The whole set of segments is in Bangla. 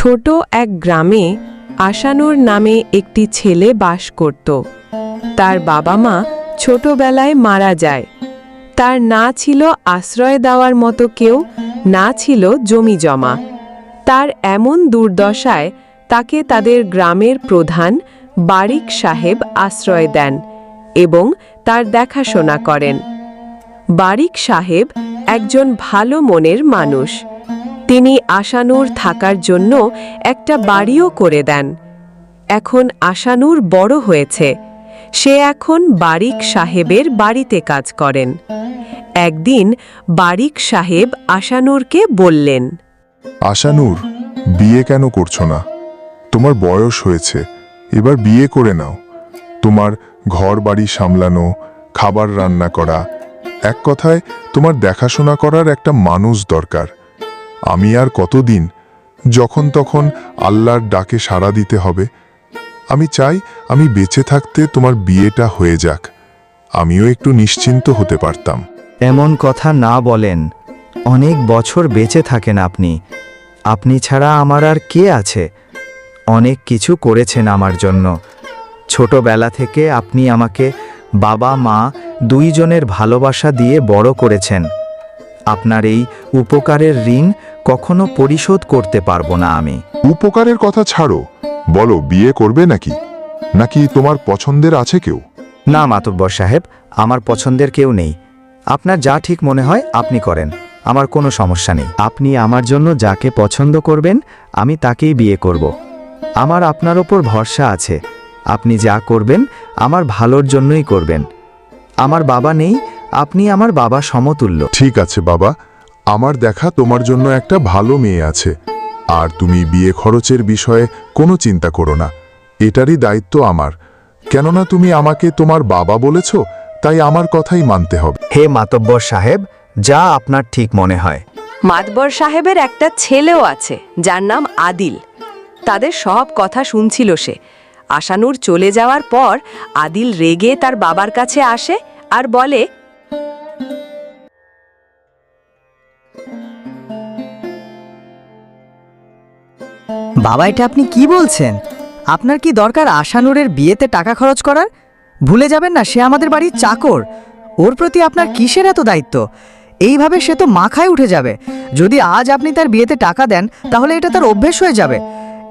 ছোট এক গ্রামে আশানুর নামে একটি ছেলে বাস করত। তার বাবা মা ছোটবেলায় মারা যায়। তার না ছিল আশ্রয় দেওয়ার মতো কেউ, না ছিল জমি জমা। তার এমন দুর্দশায় তাকে তাদের গ্রামের প্রধান বারিক সাহেব আশ্রয় দেন এবং তার দেখাশোনা করেন। বারিক সাহেব একজন ভালো মনের মানুষ। তিনি আশানুর থাকার জন্য একটা বাড়িও করে দেন। এখন আশানুর বড় হয়েছে। সে এখন বারিক সাহেবের বাড়িতে কাজ করেন। একদিন বারিক সাহেব আশানুরকে বললেন, আশানুর, বিয়ে কেন করছো না? তোমার বয়স হয়েছে, এবার বিয়ে করে নাও। তোমার ঘর বাড়ি সামলানো, খাবার রান্না করা, এক কথায় তোমার দেখাশোনা করার একটা মানুষ দরকার। আমি আর কতদিন যখন তখন আল্লাহর ডাকে সাড়া দিতে হবে? আমি চাই আমি বেঁচে থাকতে তোমার বিয়েটা হয়ে যাক, আমিও একটু নিশ্চিন্ত হতে পারতাম। এমন কথা না বলেন। অনেক বছর বেঁচে থাকেন আপনি। আপনি ছাড়া আমার আর কে আছে? অনেক কিছু করেছেন আমার জন্য। ছোটবেলা থেকে আপনি আমাকে বাবা মা দুইজনের ভালোবাসা দিয়ে বড় করেছেন। আপনার এই উপকারের ঋণ কখনো পরিশোধ করতে পারবো না আমি। উপকারের কথা ছাড়ো, বলো বিয়ে করবে নাকি? নাকি তোমার পছন্দের আছে কেউ? না মাতব্বর সাহেব, আমার পছন্দের কেউ নেই। আপনার যা ঠিক মনে হয় আপনি করেন, আমার কোনো সমস্যা নেই। আপনি আমার জন্য যাকে পছন্দ করবেন আমি তাকেই বিয়ে করব। আমার আপনার ওপর ভরসা আছে। আপনি যা করবেন আমার ভালোর জন্যই করবেন। আমার বাবা নেই, আপনি আমার বাবা সমতুল্য। ঠিক আছে বাবা, আমার দেখা তোমার জন্য একটা ভালো মেয়ে আছে। আর তুমি বিয়ে খরচের বিষয়ে কোনো চিন্তা করো না, এটারই দায়িত্ব আমার। কেননা তুমি আমাকে তোমার বাবা বলেছ, তাই আমার কথাই মানতে হবে। হে মাতব্বর সাহেব, যা আপনার ঠিক মনে হয়। মাতবর সাহেবের একটা ছেলেও আছে যার নাম আদিল। তাদের সব কথা শুনছিল সে। আশানুর চলে যাওয়ার পর আদিল রেগে তার বাবার কাছে আসে আর বলে, বাবা, এটা আপনি কি বলছেন? আপনার কি দরকার আশানুরের বিয়েতে টাকা খরচ করার? ভুলে যাবেন না সে আমাদের বাড়ির চাকর। ওর প্রতি আপনার কিসের এত দায়িত্ব? এইভাবে সে তো মাখায় উঠে যাবে। যদি আজ আপনি তার বিয়েতে টাকা দেন তাহলে এটা তার অভ্যেস হয়ে যাবে।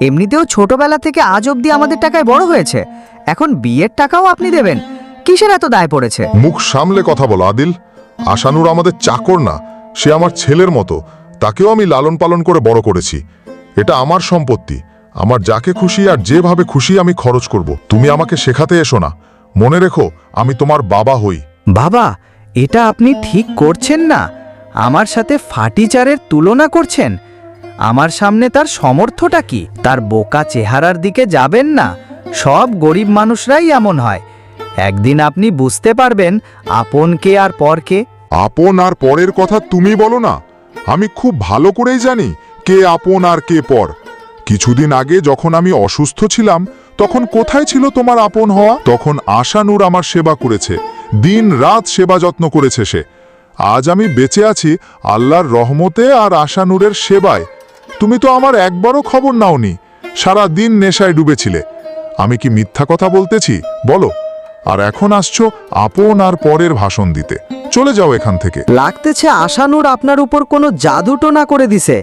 এমনিতেও ছোটবেলা থেকে আজ অবধি আমাদের টাকায় বড় হয়েছে, এখন বিয়ের টাকাও আপনি দেবেন? কিসের এত দায় পড়েছে? মুখ সামলে কথা বলো আদিল। আশানুর আমাদের চাকর না, সে আমার ছেলের মতো। তাকেও আমি লালন পালন করে বড় করেছি। এটা আমার সম্পত্তি। আমার যাকে খুশি আর যেভাবে খুশি আমি খরচ করব। তুমি আমাকে শেখাতে এসো না। মনে রেখো, আমি তোমার বাবা হই। বাবা, এটা আপনি ঠিক করছেন না। আমার সাথে ফাটিচারের তুলনা করছেন। আমার সামনে তার সমর্থটা কি? তার বোকা চেহারার দিকে যাবেন না। সব গরিব মানুষরাই এমন হয়। একদিন আপনি বুঝতে পারবেন আপন কে আর পর কে। আপন আর পরের কথা তুমি বলো না। আমি খুব ভালো করেই জানি কে আপন আর কে পর। কিছুদিন আগে যখন আমি অসুস্থ ছিলাম, তখন কোথায় ছিল তোমার আপন হওয়া? তখন আশানুর আমার সেবা করেছে, দিন রাত সেবা যত্ন করেছে সে। আজ আমি বেঁচে আছি আল্লাহর রহমতে আর আশানুরের সেবায়। তুমি তো আমার একবারও খবর নাওনি, সারা দিন নেশায় ডুবেছিলে। আমি কি মিথ্যা কথা বলতেছি বলো? আর এখন আসছো আপন আর পরের ভাষণ দিতে। চলে যাও এখান থেকে। লাগতেছে আশানুর আপনার উপর কোনো জাদু টোনা করে দিছে,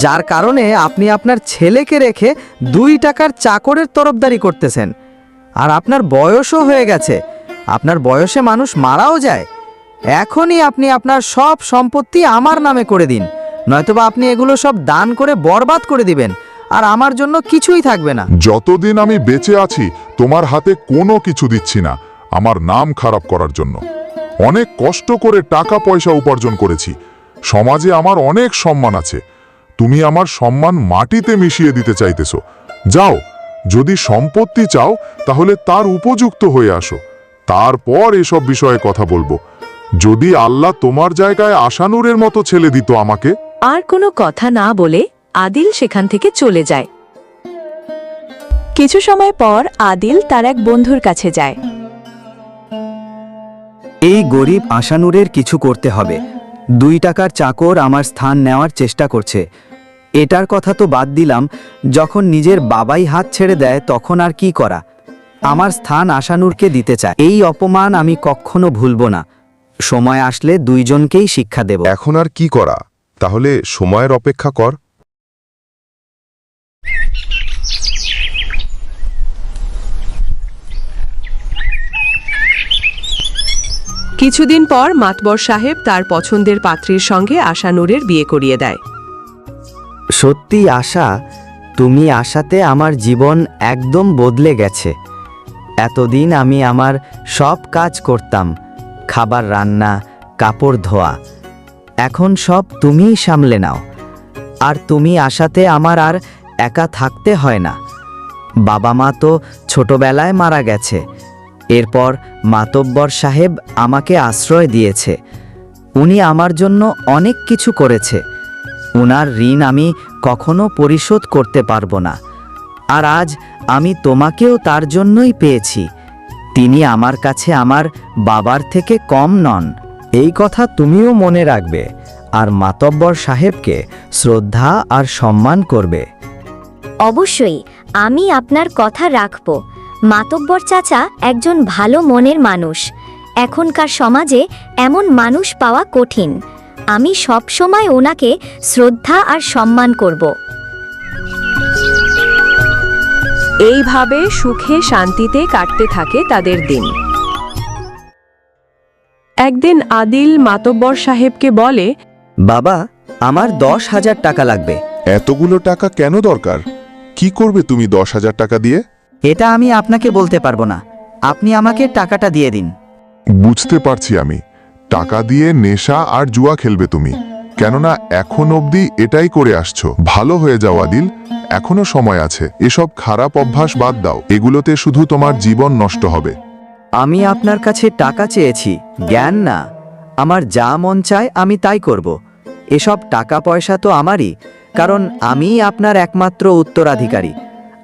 যার কারণে আপনি আপনার ছেলেকে রেখে 2 টাকার চাকরের তরফদারি করতেছেন। আর আপনার বয়সও হয়ে গেছে। আপনার বয়সে মানুষ মারাও যায়। এখনই আপনি আপনার সব সম্পত্তি আমার নামে করে দিন, নয়তোবা আপনি এগুলো সব দান করে বরবাদ করে দিবেন, আর আমার জন্য কিছুই থাকবে না। যতদিন আমি বেঁচে আছি তোমার হাতে কোনো কিছু দিচ্ছি না আমার নাম খারাপ করার জন্য। অনেক কষ্ট করে টাকা পয়সা উপার্জন করেছি, সমাজে আমার অনেক সম্মান আছে। তুমি আমার সম্মান মাটিতে মিশিয়ে দিতে চাইতেছো। যাও, যদি সম্পত্তি চাও তাহলে তার উপযুক্ত হয়ে আসো, তারপর এসব বিষয়ে কথা বলবো। যদি আল্লাহ তোমার জায়গায় আশানুরের মতো ছেলে দিত আমাকে। আর কোনো কথা না বলে আদিল সেখান থেকে চলে যায়। কিছু সময় পর আদিল তার এক বন্ধুর কাছে যায়। এই গরিব আশানুরের কিছু করতে হবে। 2 টাকার চাকর আমার স্থান নেওয়ার চেষ্টা করছে। এটার কথা তো বাদ দিলাম, যখন নিজের বাবাই হাত ছেড়ে দেয় তখন আর কি করা। আমার স্থান আশানুরকে দিতে চায়। এই অপমান আমি কখনো ভুলব না। সময় আসলে দুইজনকেই শিক্ষা দেব। এখন আর কি করা, তাহলে সময়ের অপেক্ষা কর। কিছুদিন পর মাতবর সাহেব তার পছন্দের পাত্রীর সঙ্গে আশানুরের বিয়ে করিয়ে দেয়। সত্যি আশা, তুমি আসাতে আমার জীবন একদম বদলে গেছে। এতদিন আমি আমার সব কাজ করতাম, খাবার রান্না, কাপড় ধোয়া। এখন সব তুমিই সামলে নাও। আর তুমি আসাতে আমার আর একা থাকতে হয় না। বাবা মা তো ছোটবেলায় মারা গেছে। এরপর মাতব্বর সাহেব আমাকে আশ্রয় দিয়েছে। উনি আমার জন্য অনেক কিছু করেছে। উনার ঋণ আমি কখনো পরিশোধ করতে পারবো না। আর আজ আমি তোমাকেও তার জন্যই পেয়েছি। তিনি আমার কাছে আমার বাবার থেকে কম নন। এই কথা তুমিও মনে রাখবে আর মাতব্বর সাহেবকে শ্রদ্ধা আর সম্মান করবে। অবশ্যই আমি আপনার কথা রাখব। মাতব্বর চাচা একজন ভালো মনের মানুষ। এখনকার সমাজে এমন মানুষ পাওয়া কঠিন। আমি সব সময় ওনাকে শ্রদ্ধা আর সম্মান করব। এইভাবে সুখে শান্তিতে কাটতে থাকে তাদের দিন। একদিন আদিল মাতব্বর সাহেবকে বলে, বাবা, আমার 10,000 টাকা লাগবে। এতগুলো টাকা কেন দরকার? কি করবে তুমি 10,000 টাকা দিয়ে? এটা আমি আপনাকে বলতে পারবো না। আপনি আমাকে টাকাটা দিয়ে দিন। বুঝতে পারছি আমি, টাকা দিয়ে নেশা আর জুয়া খেলবে তুমি। কেননা এখন অবধি এটাই করে আসছো। ভালো হয়ে যাও আদিল, এখনো সময় আছে। এসব খারাপ অভ্যাস বাদ দাও, এগুলোতে শুধু তোমার জীবন নষ্ট হবে। আমি আপনার কাছে টাকা চেয়েছি, জ্ঞান না। আমার যা মন চায় আমি তাই করব। এসব টাকা পয়সা তো আমারই, কারণ আমিই আপনার একমাত্র উত্তরাধিকারী।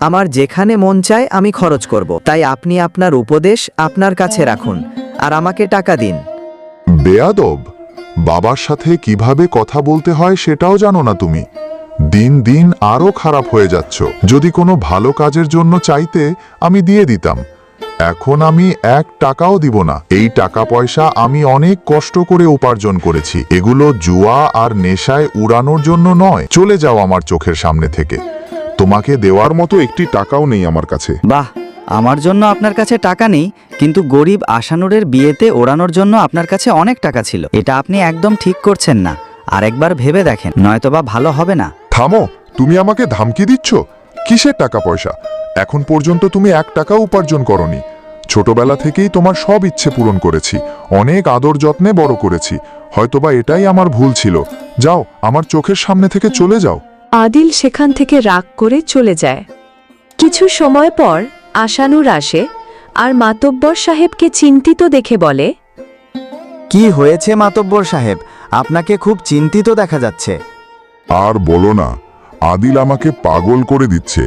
আমার যেখানে মন চায় আমি খরচ করব। তাই আপনি আপনার উপদেশ আপনার কাছে রাখুন আর আমাকে টাকা দিন। বেয়াদব, বাবার সাথে কিভাবে কথা বলতে হয় সেটাও জানো না তুমি। দিন দিন আরো খারাপ হয়ে যাচ্ছ। যদি কোনো ভালো কাজের জন্য চাইতে আমি দিয়ে দিতাম। এখন আমি 1 টাকাও দিব না। এই টাকা পয়সা আমি অনেক কষ্ট করে উপার্জন করেছি। এগুলো জুয়া আর নেশায় উড়ানোর জন্য নয়। চলে যাও আমার চোখের সামনে থেকে। তোমাকে দেওয়ার মতো একটি টাকাও নেই আমার কাছে। বাহ, আমার জন্য আপনার কাছে টাকা নেই, কিন্তু গরিব আশানুরের বিয়েতে ওড়ানোর জন্য আপনার কাছে অনেক টাকা ছিল। এটা আপনি একদম ঠিক করছেন না। আরেকবার ভেবে দেখেন, নয়তোবা ভালো হবে না। থামো, তুমি আমাকে ধমকি দিচ্ছ? কিসের টাকা পয়সা? এখন পর্যন্ত তুমি 1 টাকা উপার্জন করনি। ছোটবেলা থেকেই তোমার সব ইচ্ছে পূরণ করেছি, অনেক আদর যত্নে বড় করেছি। হয়তোবা এটাই আমার ভুল ছিল। যাও, আমার চোখের সামনে থেকে চলে যাও। আদিল সেখান থেকে রাগ করে চলে যায়। কিছু সময় পর আশানুর আসে আর মাতব্বর সাহেবকে চিন্তিত দেখে বলে, কি হয়েছে মাতব্বর সাহেব? আপনাকে খুব চিন্তিত দেখা যাচ্ছে। আর বলো না, আদিল আমাকে পাগল করে দিচ্ছে।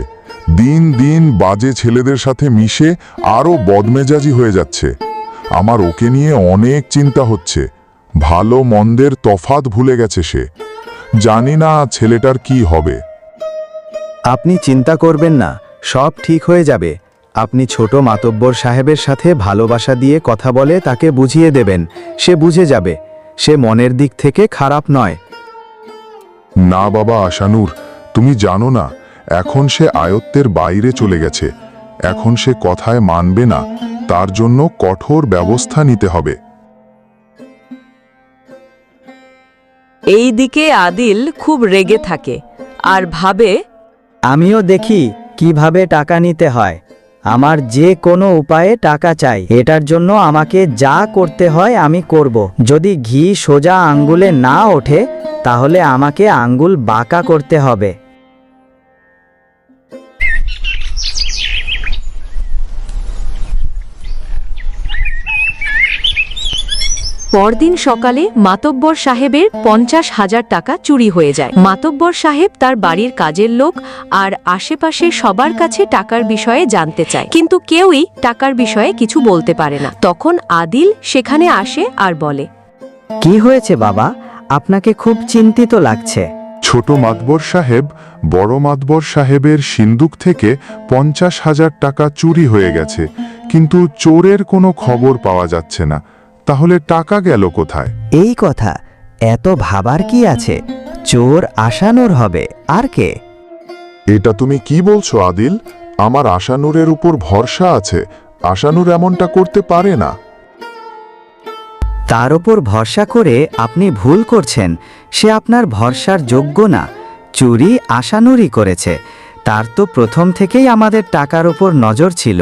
দিন দিন বাজে ছেলেদের সাথে মিশে আরও বদমেজাজি হয়ে যাচ্ছে। আমার ওকে নিয়ে অনেক চিন্তা হচ্ছে। ভালো মন্দের তফাৎ ভুলে গেছে সে। জানি না ছেলেটার কি হবে। আপনি চিন্তা করবেন না, সব ঠিক হয়ে যাবে। আপনি ছোট মাতব্বর সাহেবের সাথে ভালোবাসা দিয়ে কথা বলে তাকে বুঝিয়ে দেবেন। সে বুঝে যাবে। সে মনের দিক থেকে খারাপ নয়। না বাবা আশানুর, তুমি জানো না, এখন সে আয়ত্তের বাইরে চলে গেছে। এখন সে কথায় মানবে না। তার জন্য কঠোর ব্যবস্থা নিতে হবে। এইদিকে আদিল খুব রেগে থাকে আর ভাবে, আমিও দেখি কিভাবে টাকা নিতে হয়। আমার যে কোনো উপায়ে টাকা চাই। এটার জন্য আমাকে যা করতে হয় আমি করব। যদি ঘি সোজা আঙ্গুলে না ওঠে তাহলে আমাকে আঙ্গুল বাঁকা করতে হবে। পরদিন সকালে মাতব্বর সাহেবের 50,000 টাকা চুরি হয়ে যায়। মাতব্বর সাহেব তার বাড়ির কাজের লোক আর আশেপাশে সবার কাছে টাকার বিষয়ে জানতে চায়, কিন্তু কেউই টাকার বিষয়ে কিছু বলতে পারে না। তখন আদিল সেখানে আসে আর বলে, কি হয়েছে বাবা? আপনাকে খুব চিন্তিত লাগছে। ছোট মাতবর সাহেব বড় মাতবর সাহেবের সিন্দুক থেকে 50,000 টাকা চুরি হয়ে গেছে, কিন্তু চোরের কোনো খবর পাওয়া যাচ্ছে না। তাহলে টাকা গেল কোথায়? এই কথা এত ভাবার কি আছে? চোর আশানুর হবে, আর কে? এটা তুমি কি বলছো আদিল? আমার আশানুরের উপর ভরসা আছে। আশানুর এমনটা করতে পারে না। তার ওপর ভরসা করে আপনি ভুল করছেন। সে আপনার ভরসার যোগ্য না। চুরি আশানুরই করেছে। তার তো প্রথম থেকেই আমাদের টাকার ওপর নজর ছিল।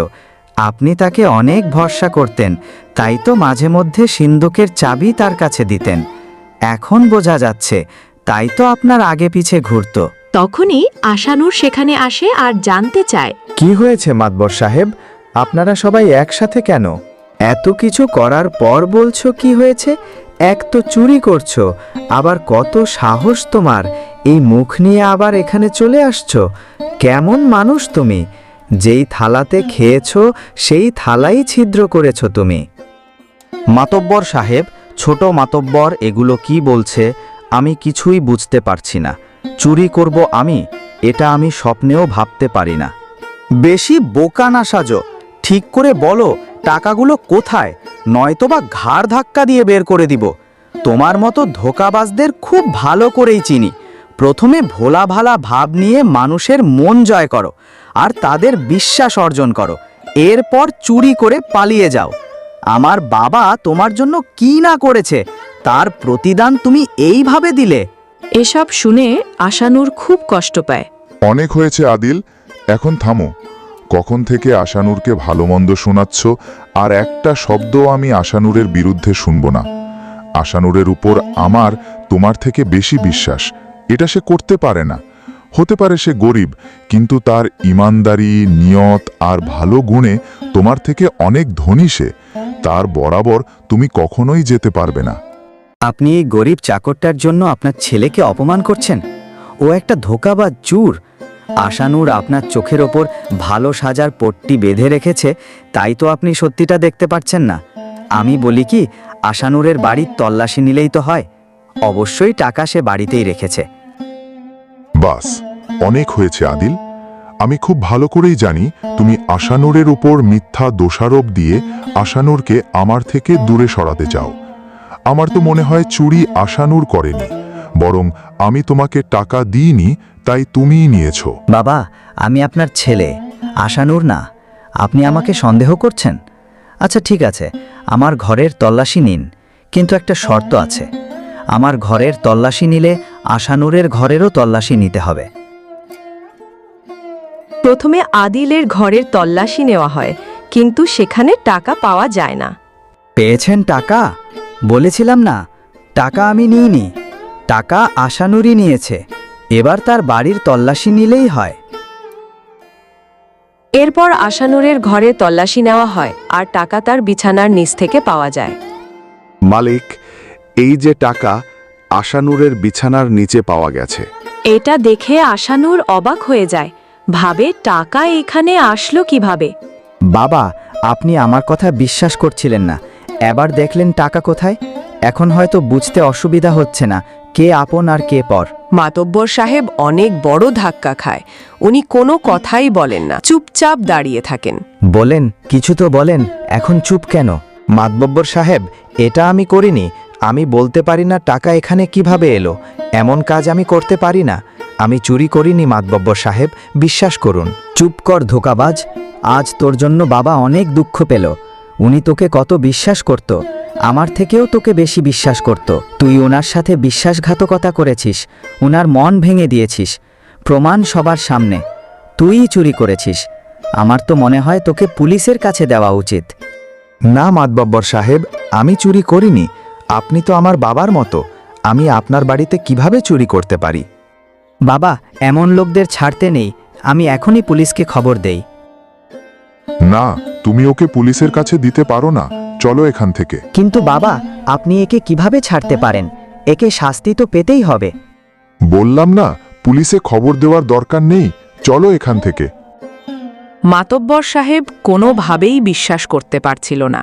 আপনি তাকে অনেক ভরসা করতেন, তাই তো মাঝে মধ্যে সিন্দুকের চাবি তার কাছে দিতেন। এখন বোঝা যাচ্ছে, তাই তো আপনার আগে পিছে ঘুরত। তখনই আশানুর সেখানে আসে আর জানতে চায়, কি হয়েছে মাতবর সাহেব? আপনারা সবাই একসাথে কেন? এত কিছু করার পর বলছো কি হয়েছে? এক তো চুরি করছো, আবার কত সাহস তোমার! এই মুখ নিয়ে আবার এখানে চলে আসছো? কেমন মানুষ তুমি? যেই থালাতে খেয়েছো সেই থালাই ছিদ্র করেছো তুমি। মাতব্বর সাহেব, ছোট মাতব্বর এগুলো কি বলছে আমি কিছুই বুঝতে পারছি না। চুরি করব আমি, এটা আমি স্বপ্নেও ভাবতে পারি না। বেশি বোকা না সাজো, ঠিক করে বলো টাকাগুলো কোথায়, নয়তোবা ঘাড় ধাক্কা দিয়ে বের করে দিব। তোমার মতো ধোঁকাবাজদের খুব ভালো করেই চিনি। প্রথমে ভোলা ভালা ভাব নিয়ে মানুষের মন জয় করো, আর তাদের বিশ্বাস অর্জন করো, এরপর চুরি করে পালিয়ে যাও। আমার বাবা তোমার জন্য কি না করেছে, তার প্রতিদান তুমি এইভাবে দিলে? এসব শুনে আশানুর খুব কষ্ট পায়। অনেক হয়েছে আদিল, এখন থামো। কখন থেকে আশানুরকে ভালো মন্দ শোনাচ্ছ, আর একটা শব্দও আমি আশানুরের বিরুদ্ধে শুনব না। আশানুরের উপর আমার তোমার থেকে বেশি বিশ্বাস। এটা সে করতে পারে না। হতে পারে সে গরিব, কিন্তু তার ইমানদারি, নিয়ত আর ভালো গুণে তোমার থেকে অনেক ধনী সে। তার বরাবর তুমি কখনোই যেতে পারবে না। আপনি এই গরিব চাকরটার জন্য আপনার ছেলেকে অপমান করছেন? ও একটা ধোঁকাবাজ চোর। আশানুর আপনার চোখের ওপর ভালো সাজার পট্টি বেঁধে রেখেছে, তাই তো আপনি সত্যিটা দেখতে পাচ্ছেন না। আমি বলি কি, আশানুরের বাড়ির তল্লাশি নিলেই তো হয়। অবশ্যই টাকা সে বাড়িতেই রেখেছে। বাস, অনেক হয়েছে আদিল। আমি খুব ভালো করেই জানি তুমি আশানুরের উপর মিথ্যা দোষারোপ দিয়ে আশানুরকে আমার থেকে দূরে সরাতে চাও। আমার তো মনে হয় চুরি আশানুর করেনি, বরং আমি তোমাকে টাকা দিইনি, তাই তুমিই নিয়েছো। বাবা, আমি আপনার ছেলে, আশানুর না। আপনি আমাকে সন্দেহ করছেন? আচ্ছা ঠিক আছে, আমার ঘরের তল্লাশি নিন, কিন্তু একটা শর্ত আছে। আমার ঘরের তল্লাশি নিলে আশানুরের ঘরেরও তল্লাশি নিতে হবে। প্রথমে আদিলের ঘরের তল্লাশি নেওয়া হয়, কিন্তু সেখানে টাকা পাওয়া যায় না। পেয়েছেন টাকা? বলেছিলাম না, টাকা আমি নিইনি। টাকা আশানুরই নিয়েছে। এবার তার বাড়ির তল্লাশি নিলেই হয়। এরপর আশানুরের ঘরে তল্লাশি নেওয়া হয়, আর টাকা তার বিছানার নিচ থেকে পাওয়া যায়। মালিক, এই যে টাকা আশানুরের বিছানার নিচে পাওয়া গেছে। এটা দেখে আশানুর অবাক হয়ে যায়, ভাবে টাকা এখানে আসলো কিভাবে। বাবা, আপনি আমার কথা বিশ্বাস করছিলেন না, এবার দেখলেন টাকা কোথায়। এখন হয়তো বুঝতে অসুবিধা হচ্ছে না কে আপন আর কে পর। মাতব্বর সাহেব অনেক বড় ধাক্কা খায়। উনি কোনো কথাই বলেন না, চুপচাপ দাঁড়িয়ে থাকেন। বলেন, কিছু তো বলেন, এখন চুপ কেন? মাতব্বর সাহেব, এটা আমি করিনি। আমি বলতে পারি না টাকা এখানে কিভাবে এলো, এমন কাজ আমি করতে পারি না। আমি চুরি করিনি মাতব্বর সাহেব, বিশ্বাস করুন। চুপ কর ধোঁকাবাজ। আজ তোর জন্য বাবা অনেক দুঃখ পেল। উনি তোকে কত বিশ্বাস করত, আমার থেকেও তোকে বেশি বিশ্বাস করত। তুই ওনার সাথে বিশ্বাসঘাতকতা করেছিস, ওনার মন ভেঙে দিয়েছিস। প্রমাণ সবার সামনে, তুইই চুরি করেছিস। আমার তো মনে হয় তোকে পুলিশের কাছে দেওয়া উচিত। না মাতব্বর সাহেব, আমি চুরি করিনি। আপনি তো আমার বাবার মতো, আমি আপনার বাড়িতে কিভাবে চুরি করতে পারি? বাবা, এমন লোকদের ছাড়তে নেই। আমি এখনই পুলিশকে খবর দেই। না, তুমি ওকে পুলিশের কাছে দিতে পারো না। চলো এখান থেকে। কিন্তু বাবা, আপনি একে কিভাবে ছাড়তে পারেন? একে শাস্তি তো পেতেই হবে। বললাম না, পুলিশে খবর দেওয়ার দরকার নেই। চলো এখান থেকে। মাতব্বর সাহেব কোনোভাবেই বিশ্বাস করতে পারছিল না।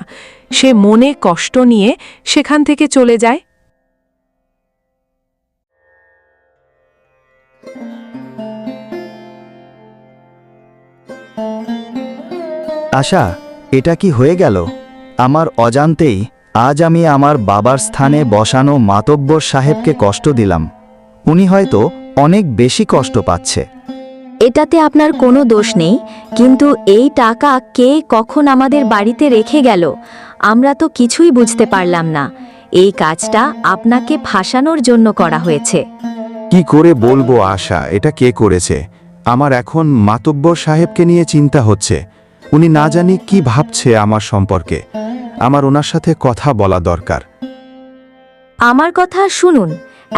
সে মনে কষ্ট নিয়ে সেখান থেকে চলে যায়। আশা, এটা কি হয়ে গেল? আমার অজান্তেই আজ আমি আমার বাবার স্থানে বসানো মাতব্বর সাহেবকে কষ্ট দিলাম। উনি হয়তো অনেক বেশি কষ্ট পাচ্ছে। এটাতে আপনার কোনো দোষ নেই, কিন্তু এই টাকা কে কখন আমাদের বাড়িতে রেখে গেল আমরা তো কিছুই বুঝতে পারলাম না। এই কাজটা আপনাকে ফাঁসানোর জন্য করা হয়েছে। কি করে বলবো আশা, এটা কে করেছে? আমার এখন মাতব্বর সাহেবকে নিয়ে চিন্তা হচ্ছে। উনি না জানি কি ভাবছে আমার সম্পর্কে। আমার ওনার সাথে কথা বলা দরকার। আমার কথা শুনুন,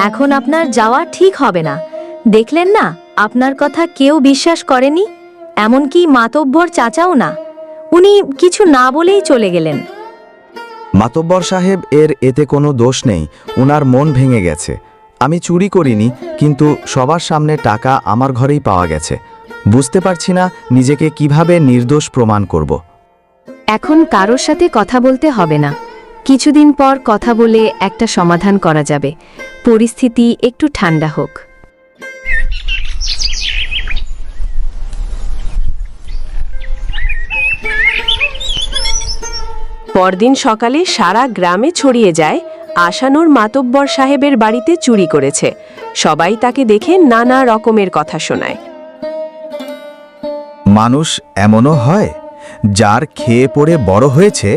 এখন আপনার যাওয়া ঠিক হবে না। দেখলেন না, আপনার কথা কেউ বিশ্বাস করেনি, এমনকি মাতব্বর চাচাও না। উনি কিছু না বলেই চলে গেলেন। মাতব্বর সাহেব এতে কোনো দোষ নেই, উনার মন ভেঙে গেছে। আমি চুরি করিনি, কিন্তু সবার সামনে টাকা আমার ঘরেই পাওয়া গেছে। বুঝতে পারছি না নিজেকে কিভাবে নির্দোষ প্রমাণ করব। এখন কারোর সাথে কথা বলতে হবে না। কিছুদিন পর কথা বলে একটা সমাধান করা যাবে। পরিস্থিতি একটু ঠান্ডা হোক। পরদিন সকালে সারা গ্রামে ছড়িয়ে যায় আশানুর মাতব্বর সাহেবের বাড়িতে চুরি করেছে। সবাই তাকে দেখে নানা রকমের কথা শোনায়। মানুষ এমনও হয়, যার খেয়ে পড়ে বড় হয়েছে,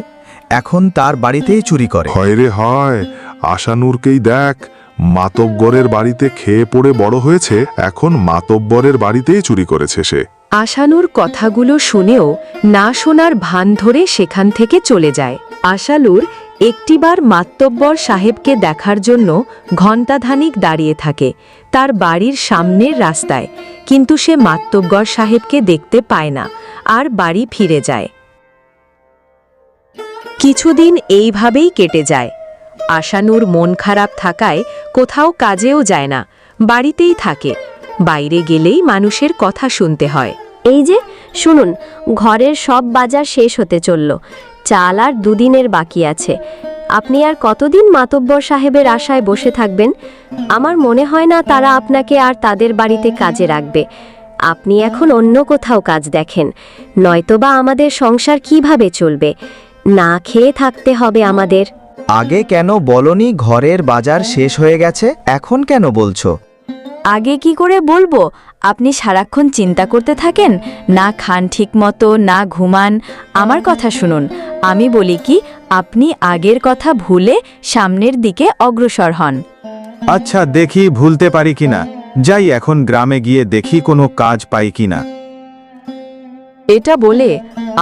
এখন তার বাড়িতেই চুরি করে। হয় রে হয়, আশানুরকেই দেখ, মাতব্বরের বাড়িতে খেয়ে পড়ে বড় হয়েছে, এখন মাতব্বরের বাড়িতেই চুরি করেছে সে। আশানুর কথাগুলো শুনেও না শোনার ভান ধরে সেখান থেকে চলে যায়। আশানুর একটিবার মাতব্বর সাহেবকে দেখার জন্য ঘণ্টাখানিক দাঁড়িয়ে থাকে তার বাড়ির সামনের রাস্তায়, কিন্তু সে মাতব্বর সাহেবকে দেখতে পায় না আর বাড়ি ফিরে যায়। কিছুদিন এইভাবেই কেটে যায়। আশানুর মন খারাপ থাকায় কোথাও কাজেও যায় না, বাড়িতেই থাকে। বাইরে গেলেই মানুষের কথা শুনতে হয়। এই যে শুনুন, ঘরের সব বাজার শেষ হতে চলল, চাল আর দুদিনের বাকি আছে। আপনি আর কতদিন মাতব্বর সাহেবের আশায় বসে থাকবেন? আমার মনে হয় না তারা আপনাকে আর তাদের বাড়িতে কাজে রাখবে। আপনি এখন অন্য কোথাও কাজ দেখেন, নয়তোবা আমাদের সংসার কিভাবে চলবে? না খেয়ে থাকতে হবে আমাদের। আগে কেন বলনি ঘরের বাজার শেষ হয়ে গেছে? এখন কেন বলছো? আগে কি করে বলবো? আপনি সারাক্ষণ চিন্তা করতে থাকেন, না খান ঠিক মতো, না ঘুমান। আমার কথা শুনুন, আমি বলি কি, আপনি আগের কথা ভুলে সামনের দিকে অগ্রসর হন। আচ্ছা, দেখি ভুলতে পারি কিনা। যাই এখন গ্রামে গিয়ে দেখি কোনো কাজ পাই কিনা। এটা বলে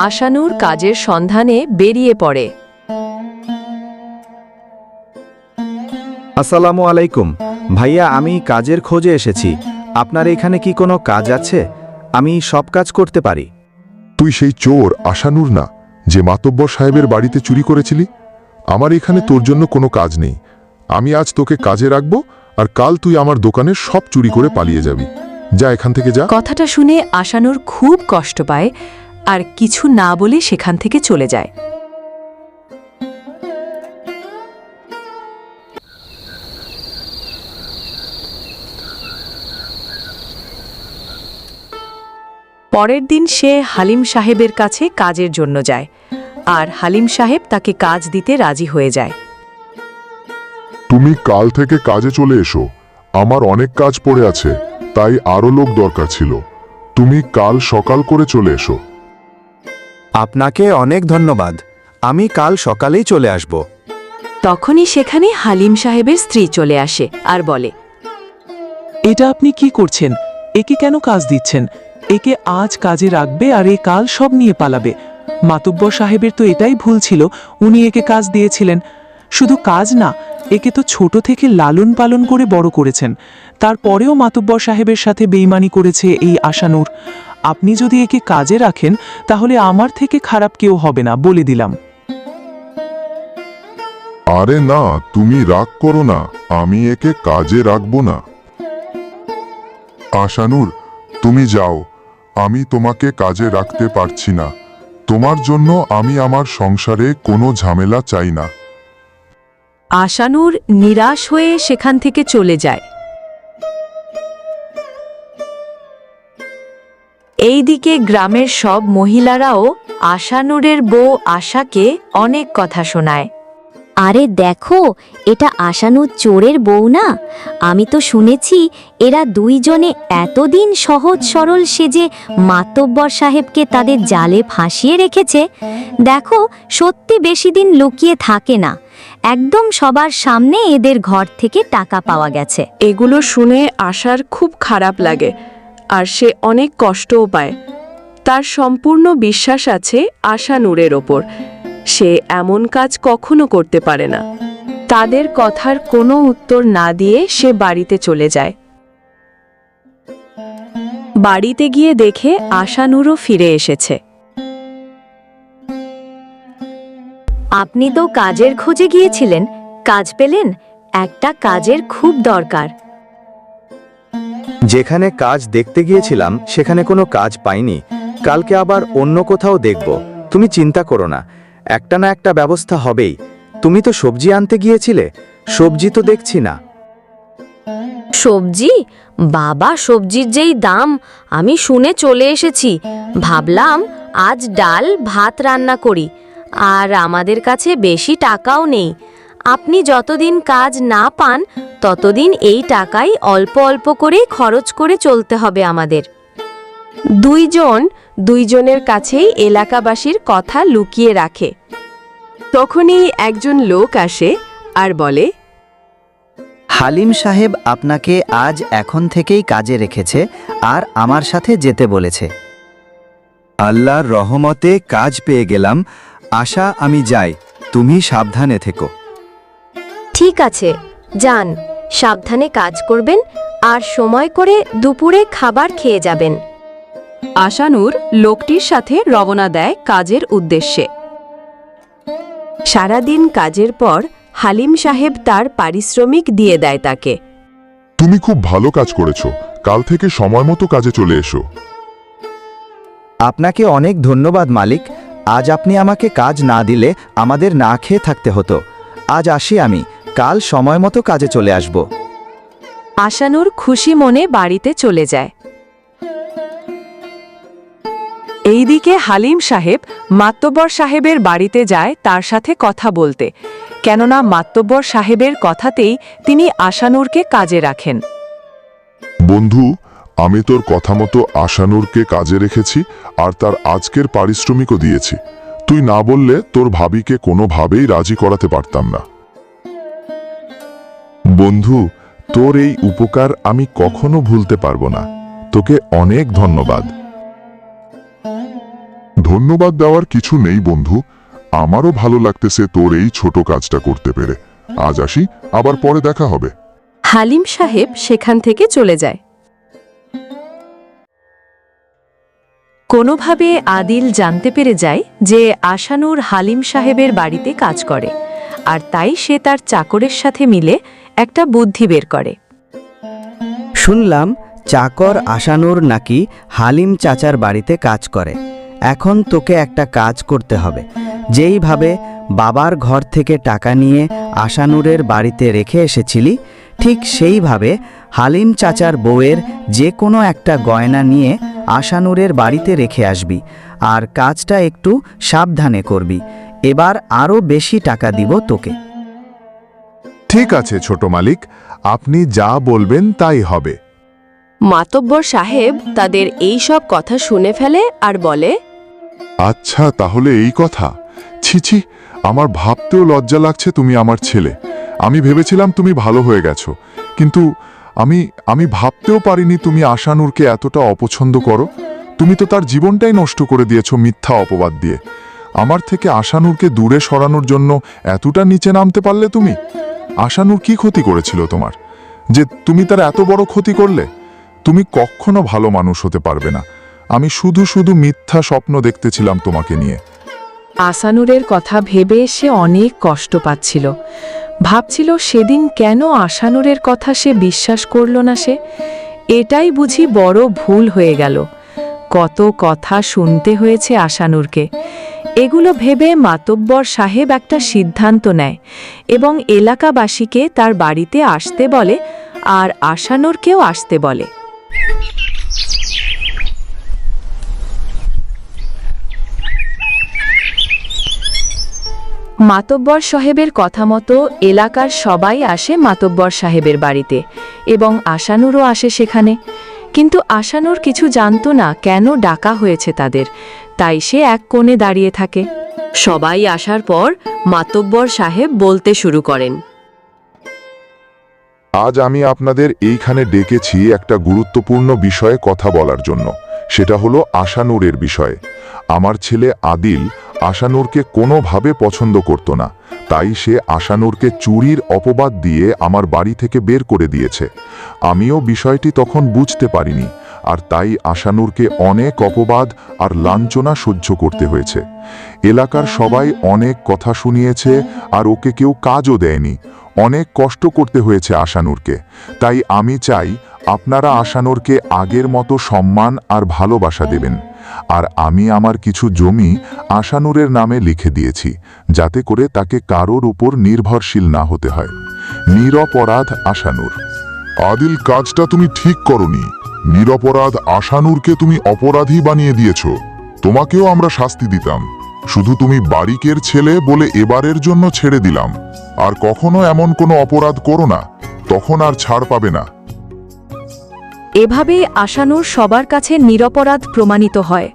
আশানুর কাজের সন্ধানে বেরিয়ে পড়ে। আসসালামু আলাইকুম ভাইয়া, আমি কাজের খোঁজে এসেছি। আপনার এখানে কি কোনো কাজ আছে? আমি সব কাজ করতে পারি। তুই সেই চোর আশানুর না, যে মাতব্বর সাহেবের বাড়িতে চুরি করেছিলি? আমার এখানে তোর জন্য কোনো কাজ নেই। আমি আজ তোকে কাজে রাখবো, আর কাল তুই আমার দোকানের সব চুরি করে পালিয়ে যাবি। যা এখান থেকে যা। কথাটা শুনে আশানুর খুব কষ্ট পায় আর কিছু না বলে সেখান থেকে চলে যায়। পরের দিন সে হালিম সাহেবের কাছে কাজের জন্য যায়, আর হালিম সাহেব তাকে কাজ দিতে রাজি হয়ে যায়। তুমি কাল থেকে কাজে চলে এসো, আমার অনেক কাজ পড়ে আছে, তাই আরো লোক দরকার ছিল। তুমি কাল সকাল করে চলে এসো। আপনাকে অনেক ধন্যবাদ, আমি কাল সকালেই চলে আসব। তখনই সেখানে হালিম সাহেবের স্ত্রী চলে আসে আর বলে, এটা আপনি কি করছেন? একে কেন কাজ দিচ্ছেন? একে আজ কাজে রাখবে আর এ কাল সব নিয়ে পালাবে। মাতব্বর সাহেবের তো এটাই ভুল ছিল, উনি একে কাজ দিয়েছিলেন। শুধু কাজ না, একে তো ছোট থেকে লালন পালন করে বড় করেছেন। তারপরেও মাতব্বর সাহেবের সাথে বেইমানি করেছে এই আশানুর। আপনি যদি একে কাজে রাখেন তাহলে আমার থেকে খারাপ কেউ হবে না, বলে দিলাম। আরে না, তুমি রাগ করো না, আমি একে কাজে রাখবো না। আশানুর, তুমি যাও, আমি তোমাকে কাজে রাখতে পারছি না। তোমার জন্য আমি আমার সংসারে কোনো ঝামেলা চাই না। আশানুর নিরাশ হয়ে সেখান থেকে চলে যায়। এইদিকে গ্রামের সব মহিলারাও আশানুরের বউ আশাকে অনেক কথা শোনায়। আরে দেখো, এটা আশানুর চোরের বউ না? আমি তো শুনেছি এরা দুইজনে এতদিন সহজ সরল সেজে মাতব্বর সাহেবকে তাদের জালে ফাঁসিয়ে রেখেছে। দেখো, সত্যি বেশি দিন লুকিয়ে থাকে না, একদম সবার সামনে এদের ঘর থেকে টাকা পাওয়া গেছে। এগুলো শুনে আশার খুব খারাপ লাগে, আর সে অনেক কষ্টও পায়। তার সম্পূর্ণ বিশ্বাস আছে আশানুরের ওপর। সে এমন কাজ কখনো করতে পারে না। তাদের কথার কোনো উত্তর না দিয়ে সে বাড়িতে চলে যায়। বাড়িতে গিয়ে দেখে আশানুরও ফিরে এসেছে। আপনি তো কাজের খোঁজে গিয়েছিলেন, কাজ পেলেন? একটা কাজের খুব দরকার। যেখানে কাজ দেখতে গিয়েছিলাম সেখানে কোনো কাজ পাইনি। কালকে আবার অন্য কোথাও দেখব। তুমি চিন্তা করো না, একটা না একটা ব্যবস্থা হবেই। তুমি তো সবজি আনতে গিয়েছিলে, সবজি তো দেখছি না। সবজি? বাবা, সবজির যেই দাম, আমি শুনে চলে এসেছি। ভাবলাম আজ ডাল ভাত রান্না করি, আর আমাদের কাছে বেশি টাকাও নেই। আপনি যতদিন কাজ না পান ততদিন এই টাকাই অল্প অল্প করে খরচ করে চলতে হবে আমাদের। দুইজনের কাছেই এলাকাবাসীর কথা লুকিয়ে রাখে। তখনই একজন লোক আসে আর বলে, হালিম সাহেব আপনাকে আজ এখন থেকেই কাজে রেখেছে আর আমার সাথে যেতে বলেছে। আল্লাহর রহমতে কাজ পেয়ে গেলাম। আশা, আমি যাই, তুমি সাবধানে থেকো। ঠিক আছে, যান, সাবধানে কাজ করবেন আর সময় করে দুপুরে খাবার খেয়ে যাবেন। আশানুর লোকটির সাথে রওনা দেয় কাজের উদ্দেশ্যে। সারাদিন কাজের পর হালিম সাহেব তার পারিশ্রমিক দিয়ে দেয় তাকে। তুমি খুব ভালো কাজ করেছো, কাল থেকে সময় মতো কাজে চলে এসো। আপনাকে অনেক ধন্যবাদ মালিক। আজ আপনি আমাকে কাজ না দিলে আমাদের না খেয়ে থাকতে হতো। আজ আসি আমি, কাল সময় মতো কাজে চলে আসব। আশানুর খুশি মনে বাড়িতে চলে যায়। এইদিকে হালিম সাহেব মাতব্বর সাহেবের বাড়িতে যায় তার সাথে কথা বলতে, কেননা মাতব্বর সাহেবের কথাতেই তিনি আশানুরকে কাজে রাখেন। বন্ধু, আমি তোর কথা মতো আশানুরকে কাজে রেখেছি আর তার আজকের পারিশ্রমিকও দিয়েছি। তুই না বললে তোর ভাবিকে কোনোভাবেই রাজি করাতে পারতাম না। বন্ধু, তোর এই উপকার আমি কখনো ভুলতে পারবো না। তোকে অনেক ধন্যবাদ। ধন্যবাদ দেওয়ার কিছু নেই বন্ধু, আমারও ভালো লাগতেছে তোর এই ছোট কাজটা করতে পেরে। আজ আসি, আবার পরে দেখা হবে। হালিম সাহেব সেখান থেকে চলে যায়। কোনোভাবে আদিল জানতে পেরে যায় যে আশানুর হালিম সাহেবের বাড়িতে কাজ করে, আর তাই সে তার চাকরের সাথে মিলে একটা বুদ্ধি বের করে। শুনলাম চাকর আশানুর নাকি হালিম চাচার বাড়িতে কাজ করে। এখন তোকে একটা কাজ করতে হবে। যেইভাবে বাবার ঘর থেকে টাকা নিয়ে আশানুরের বাড়িতে রেখে এসেছিলি, ঠিক সেইভাবে হালিম চাচার বউয়ের যে কোনো একটা গয়না নিয়ে আশানুরের বাড়িতে রেখে আসবি, আর কাজটা একটু সাবধানে করবি। এবার আরও বেশি টাকা দিব তোকে। ঠিক আছে ছোট মালিক, আপনি যা বলবেন তাই হবে। মাতব্বর সাহেব তাদের এই সব কথা শুনে ফেলে আর বলে, আচ্ছা, তাহলে এই কথা। ছিছি, আমার ভাবতেও লজ্জা লাগছে তুমি আমার ছেলে। আমি ভেবেছিলাম তুমি ভালো হয়ে গেছো, কিন্তু আমি ভাবতেও পারিনি তুমি আশানুরকে এতটা অপছন্দ করো। তুমি তো তার জীবনটাই নষ্ট করে দিয়েছো মিথ্যা অপবাদ দিয়ে। আমার থেকে আশানুরকে দূরে সরানোর জন্য এতটা নিচে নামতে পারলে তুমি? আশানুর কি ক্ষতি করেছিল তোমার যে তুমি তার এত বড় ক্ষতি করলে? তুমি কখনো ভালো মানুষ হতে পারবে না। আমি শুধু শুধু মিথ্যা স্বপ্ন দেখতেছিলাম তোমাকে নিয়ে। আশানুরের কথা ভেবে সে অনেক কষ্ট পাচ্ছিল। ভাবছিল সেদিন কেন আশানুরের কথা সে বিশ্বাস করল না। সে এটাই বুঝি বড় ভুল হয়ে গেল। কত কথা শুনতে হয়েছে আশানুরকে। এগুলো ভেবে মাতব্বর সাহেব একটা সিদ্ধান্ত নেয় এবং এলাকাবাসীকে তার বাড়িতে আসতে বলে আর আশানুরকেও আসতে বলে। মাতব্বর সাহেবের কথা মতো এলাকার সবাই আসে মাতব্বর সাহেবের বাড়িতে এবং আশানুরও আসে সেখানে। কিন্তু আশানুর কিছু জানতো না কেন ডাকা হয়েছে তাদের, তাই সে এক কোণে দাঁড়িয়ে থাকে। সবাই আসার পর মাতব্বর সাহেব বলতে শুরু করেন। আজ আমি আপনাদের এইখানে ডেকেছি একটা গুরুত্বপূর্ণ বিষয়ে কথা বলার জন্য। সেটা হলো আশানুরের বিষয়ে। আমার ছেলে আদিল আশানুরকে কোনোভাবে পছন্দ করত না, তাই সে আশানুরকে চুরির অপবাদ দিয়ে আমার বাড়ি থেকে বের করে দিয়েছে। আমিও বিষয়টি তখন বুঝতে পারিনি, আর তাই আশানুরকে অনেক অপবাদ আর লাঞ্ছনা সহ্য করতে হয়েছে। এলাকার সবাই অনেক কথা শুনিয়েছে, আর ওকে কেউ কাজও দেয়নি। অনেক কষ্ট করতে হয়েছে আশানুরকে। তাই আমি চাই আপনারা আশানুরকে আগের মতো সম্মান আর ভালোবাসা দেবেন। আর আমি আমার কিছু জমি আশানুরের নামে লিখে দিয়েছি, যাতে করে তাকে কারোর উপর নির্ভরশীল না হতে হয়। নিরপরাধ আশানুর। আদিল, কাজটা তুমি ঠিক করনি। নিরপরাধ আশানুরকে তুমি অপরাধী বানিয়ে দিয়েছ। তোমাকেও আমরা শাস্তি দিতাম, শুধু তুমি বারিকের ছেলে বলে এবারের জন্য ছেড়ে দিলাম। আর কখনো এমন কোনো অপরাধ করো না, তখন আর ছাড় পাবে না। এভাবেই আশানুর সবার কাছে নিরপরাধ প্রমাণিত হয়।